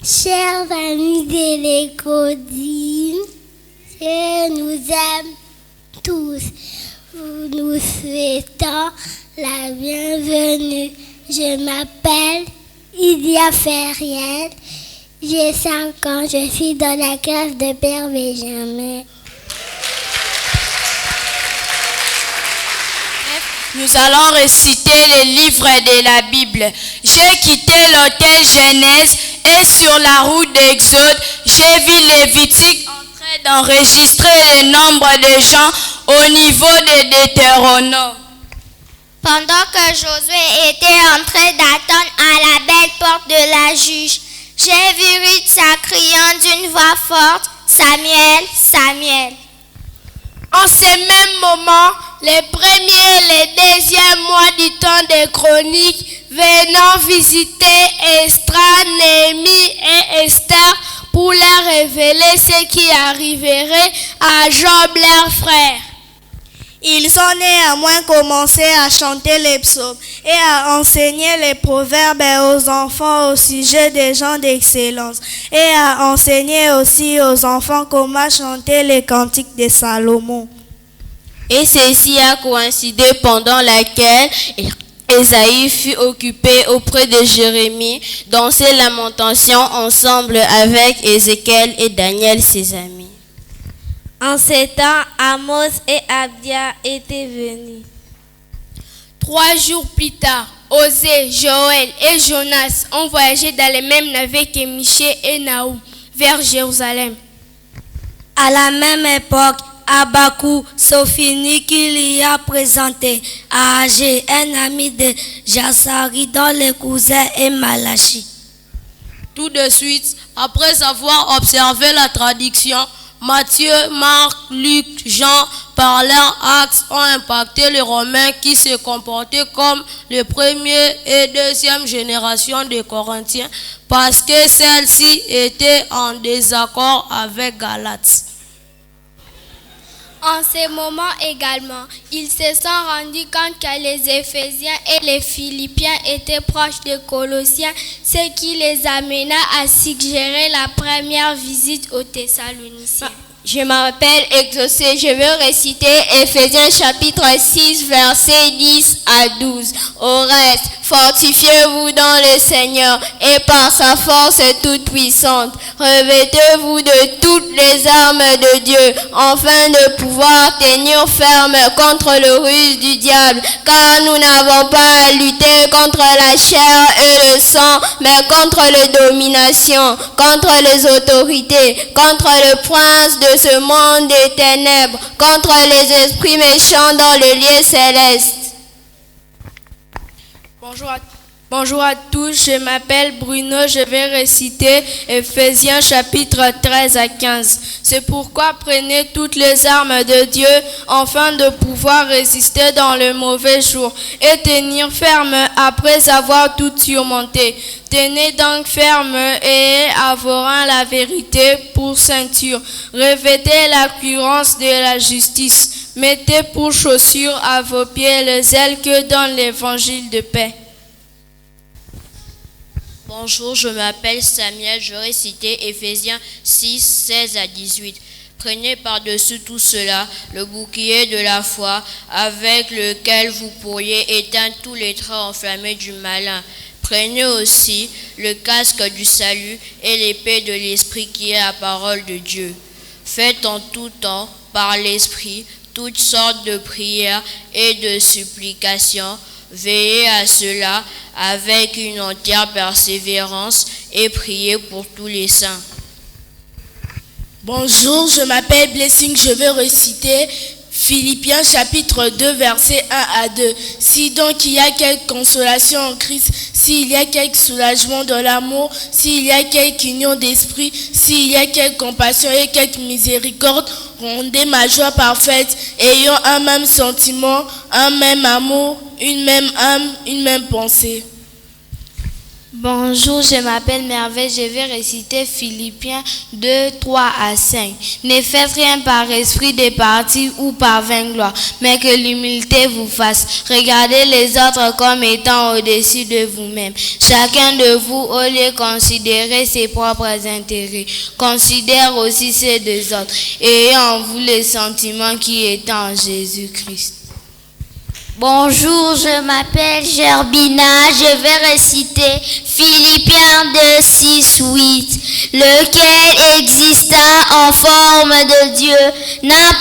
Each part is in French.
Chers amis de l'Écodine, je nous aime tous. Nous souhaitons la bienvenue. Je m'appelle Idia Ferriel. J'ai 5 ans. Je suis dans la classe de Père Benjamin. Nous allons réciter les livres de la Bible. J'ai quitté l'hôtel Genèse et sur la route d'Exode, j'ai vu Lévitique en train d'enregistrer le nombre de gens au niveau de Deutéronome. Pendant que Josué était en train d'attendre à la belle porte de la juge, j'ai vu Ruth s'acriant d'une voix forte, Samuel, Samuel. En ces mêmes moments, les premiers et les deuxièmes mois du temps des chroniques, venant visiter Esdras, Néhémie et Esther pour leur révéler ce qui arriverait à Job leur frère. Ils ont néanmoins commencé à chanter les psaumes et à enseigner les proverbes aux enfants au sujet des gens d'excellence et à enseigner aussi aux enfants comment chanter les cantiques de Salomon. Et ceci a coïncidé pendant laquelle Ésaïe fut occupé auprès de Jérémie dans ses lamentations ensemble avec Ézéchiel et Daniel ses amis. En ces temps, Amos et Abdia étaient venus. 3 jours plus tard, Osée, Joël et Jonas ont voyagé dans les mêmes navires que Michée et Naoum vers Jérusalem. À la même époque, Abakou, Sophini, qui lui a présenté à Agé, un ami de Jassari, dont le cousin est Malachi. Tout de suite, après avoir observé la traduction, Matthieu, Marc, Luc, Jean, par leurs actes, ont impacté les Romains qui se comportaient comme les première et deuxième génération des Corinthiens parce que celles-ci étaient en désaccord avec Galates. En ces moments également, ils se sont rendus compte que les Éphésiens et les Philippiens étaient proches des Colossiens, ce qui les amena à suggérer la première visite aux Thessaloniciens. Je m'appelle Exaucé, je vais réciter Éphésiens chapitre 6, versets 10 à 12. Au reste, fortifiez-vous dans le Seigneur et par sa force toute puissante. Revêtez-vous de toutes les armes de Dieu, afin de pouvoir tenir ferme contre le ruse du diable, car nous n'avons pas à lutter contre la chair et le sang, mais contre les dominations, contre les autorités, contre le prince de ce monde des ténèbres, contre les esprits méchants dans le lieu céleste. Bonjour à tous, je m'appelle Bruno, je vais réciter Éphésiens chapitre 13 à 15. C'est pourquoi prenez toutes les armes de Dieu afin de pouvoir résister dans le mauvais jour et tenir ferme après avoir tout surmonté. Tenez donc ferme et avoir la vérité pour ceinture. Revêtez la cuirasse de la justice. Mettez pour chaussures à vos pieds le zèle que donne l'évangile de paix. Bonjour, je m'appelle Samuel, je vais réciter Éphésiens 6, 16 à 18. Prenez par-dessus tout cela le bouclier de la foi avec lequel vous pourriez éteindre tous les traits enflammés du malin. Prenez aussi le casque du salut et l'épée de l'esprit qui est la parole de Dieu. Faites en tout temps, par l'esprit, toutes sortes de prières et de supplications. Veillez à cela avec une entière persévérance et priez pour tous les saints. Bonjour, je m'appelle Blessing, je vais réciter Philippiens chapitre 2 versets 1 à 2. Si donc il y a quelque consolation en Christ, s'il y a quelque soulagement dans l'amour, s'il y a quelque union d'esprit, s'il y a quelque compassion et quelque miséricorde, rendez ma joie parfaite, ayant un même sentiment, un même amour, une même âme, une même pensée. Bonjour, je m'appelle Merveille, je vais réciter Philippiens 2, 3 à 5. Ne faites rien par esprit de parti ou par vaine gloire, mais que l'humilité vous fasse. Regardez les autres comme étant au-dessus de vous-même. Chacun de vous, au lieu de considérer ses propres intérêts, considère aussi ceux des autres, et ayez en vous les sentiments qui est en Jésus-Christ. Bonjour, je m'appelle Gerbina, je vais réciter Philippiens 2, 6, 8. Lequel exista en forme de Dieu n'a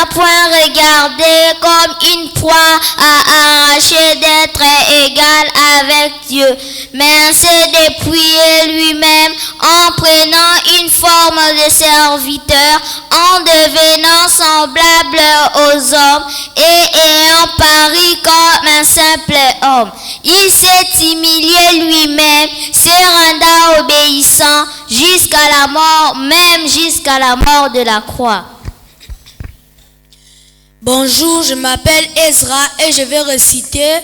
point regardé comme une proie à arracher d'être égal avec Dieu, mais s'est dépouillé lui-même en prenant une forme de serviteur, en devenant semblable aux hommes et ayant paru comme un simple homme. Il s'est humilié lui-même, se rendant obéissant jusqu'à la mort, même jusqu'à la mort de la croix. Bonjour, je m'appelle Ezra et je vais réciter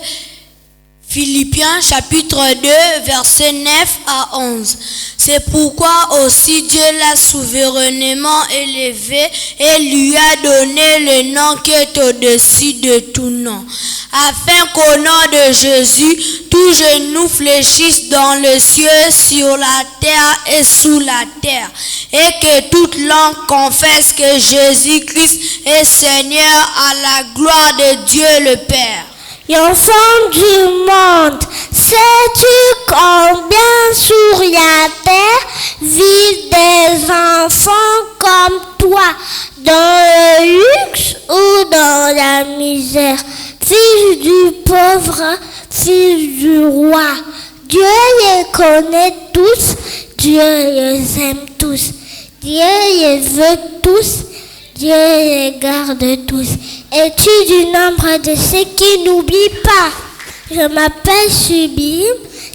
Philippiens chapitre 2, versets 9 à 11. C'est pourquoi aussi Dieu l'a souverainement élevé et lui a donné le nom qui est au-dessus de tout nom, afin qu'au nom de Jésus, tout genou fléchisse dans les cieux, sur la terre et sous la terre, et que toute langue confesse que Jésus-Christ est Seigneur, à la gloire de Dieu le Père. Enfants du monde, sais-tu combien sur la terre vivent des enfants comme toi, dans le luxe ou dans la misère, fils du pauvre, fils du roi? Dieu les connaît tous, Dieu les aime tous, Dieu les veut tous, Dieu les garde tous. Es-tu du nombre de ceux qui n'oublient pas? Je m'appelle Sublime,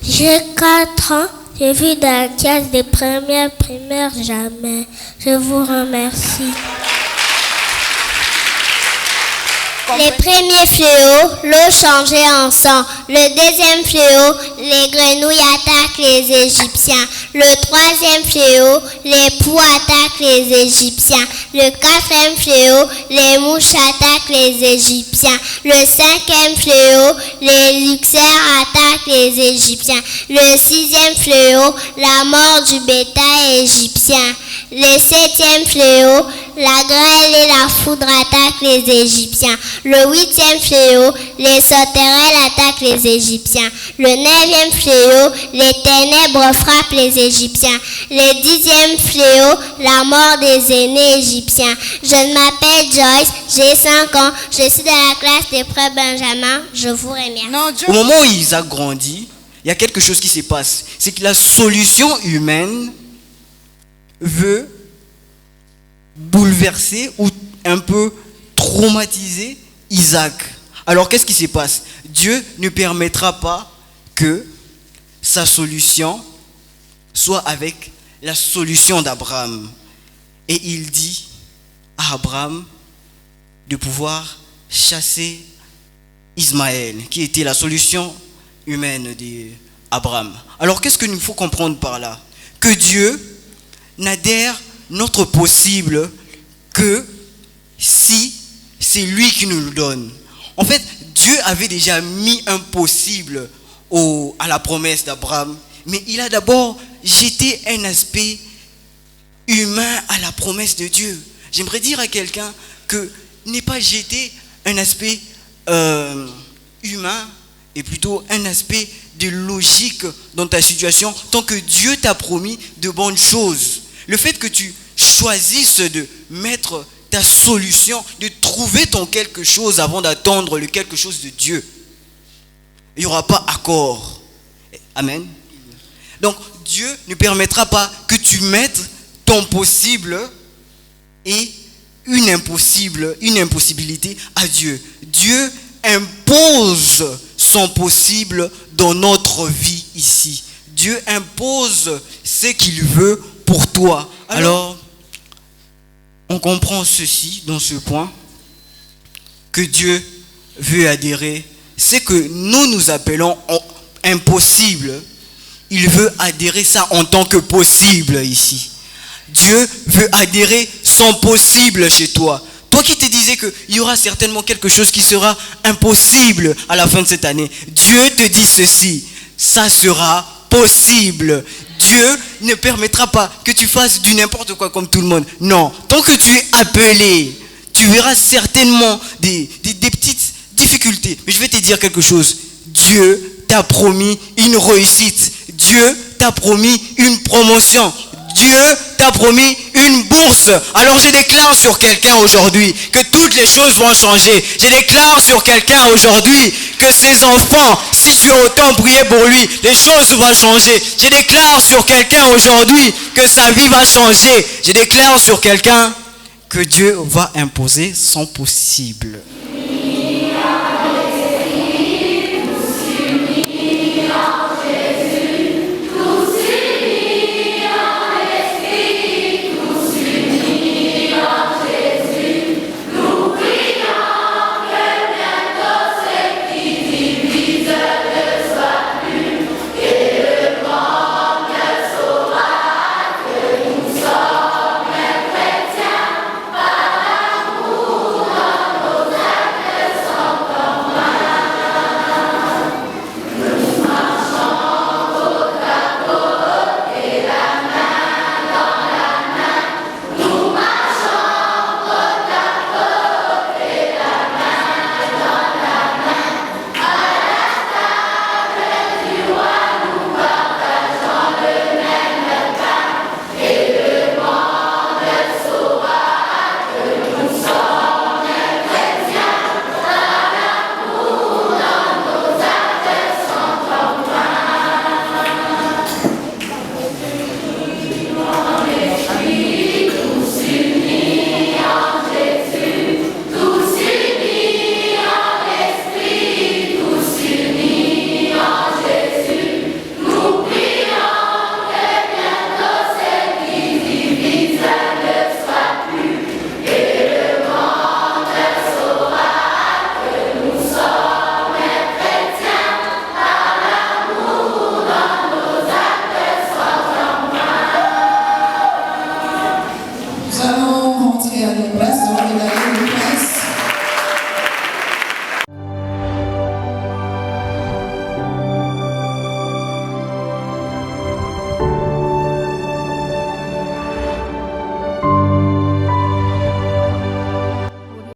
j'ai 4 ans, je vis dans la classe des premières primaires jamais. Je vous remercie. Les premiers fléaux, l'eau changée en sang. Le deuxième fléau, les grenouilles attaquent les Égyptiens. Le troisième fléau, les poux attaquent les Égyptiens. Le quatrième fléau, les mouches attaquent les Égyptiens. Le cinquième fléau, les luxaires attaquent les Égyptiens. Le sixième fléau, la mort du bétail égyptien. Le septième fléau, la grêle et la foudre attaquent les Égyptiens. Le huitième fléau, les sauterelles attaquent les Égyptiens. Le neuvième fléau, les ténèbres frappent les Égyptiens. Le 10e fléau, la mort des aînés égyptiens. Je m'appelle Joyce, j'ai 5 ans, je suis dans la classe des frères Benjamin. Je vous remercie. Au moment où Isaac grandit, il y a quelque chose qui se passe. C'est que la solution humaine veut bouleverser ou un peu traumatiser Isaac. Alors qu'est-ce qui se passe? Dieu ne permettra pas que sa solution soit avec la solution d'Abraham. Et il dit à Abraham de pouvoir chasser Ismaël, qui était la solution humaine d'Abraham. Alors qu'est-ce qu'il nous faut comprendre par là? Que Dieu n'adhère notre possible que si c'est lui qui nous le donne. En fait, Dieu avait déjà mis un possible à la promesse d'Abraham, mais il a d'abord jeté un aspect humain à la promesse de Dieu. J'aimerais dire à quelqu'un que n'est pas jeter un aspect humain, et plutôt un aspect de logique dans ta situation, tant que Dieu t'a promis de bonnes choses. Le fait que tu choisisses de mettre ta solution, de trouver ton quelque chose avant d'attendre le quelque chose de Dieu, il n'y aura pas accord. Amen. Donc Dieu ne permettra pas que tu mettes ton possible et une impossibilité à Dieu. Dieu impose son possible dans notre vie ici. Dieu impose ce qu'il veut pour toi. Alors, on comprend ceci dans ce point, que Dieu veut adhérer. C'est que nous appelons impossible, il veut adhérer ça en tant que possible ici. Dieu veut adhérer son possible chez toi. Toi qui te disais qu'il y aura certainement quelque chose qui sera impossible à la fin de cette année, Dieu te dit ceci, ça sera possible. Dieu ne permettra pas que tu fasses du n'importe quoi comme tout le monde. Non, tant que tu es appelé, tu verras certainement des petites difficultés. Mais je vais te dire quelque chose. Dieu t'a promis une réussite. Dieu t'a promis une promotion. Dieu t'a promis une bourse. Alors je déclare sur quelqu'un aujourd'hui que toutes les choses vont changer. Je déclare sur quelqu'un aujourd'hui que ses enfants, si tu as autant prié pour lui, les choses vont changer. Je déclare sur quelqu'un aujourd'hui que sa vie va changer. Je déclare sur quelqu'un que Dieu va imposer son possible.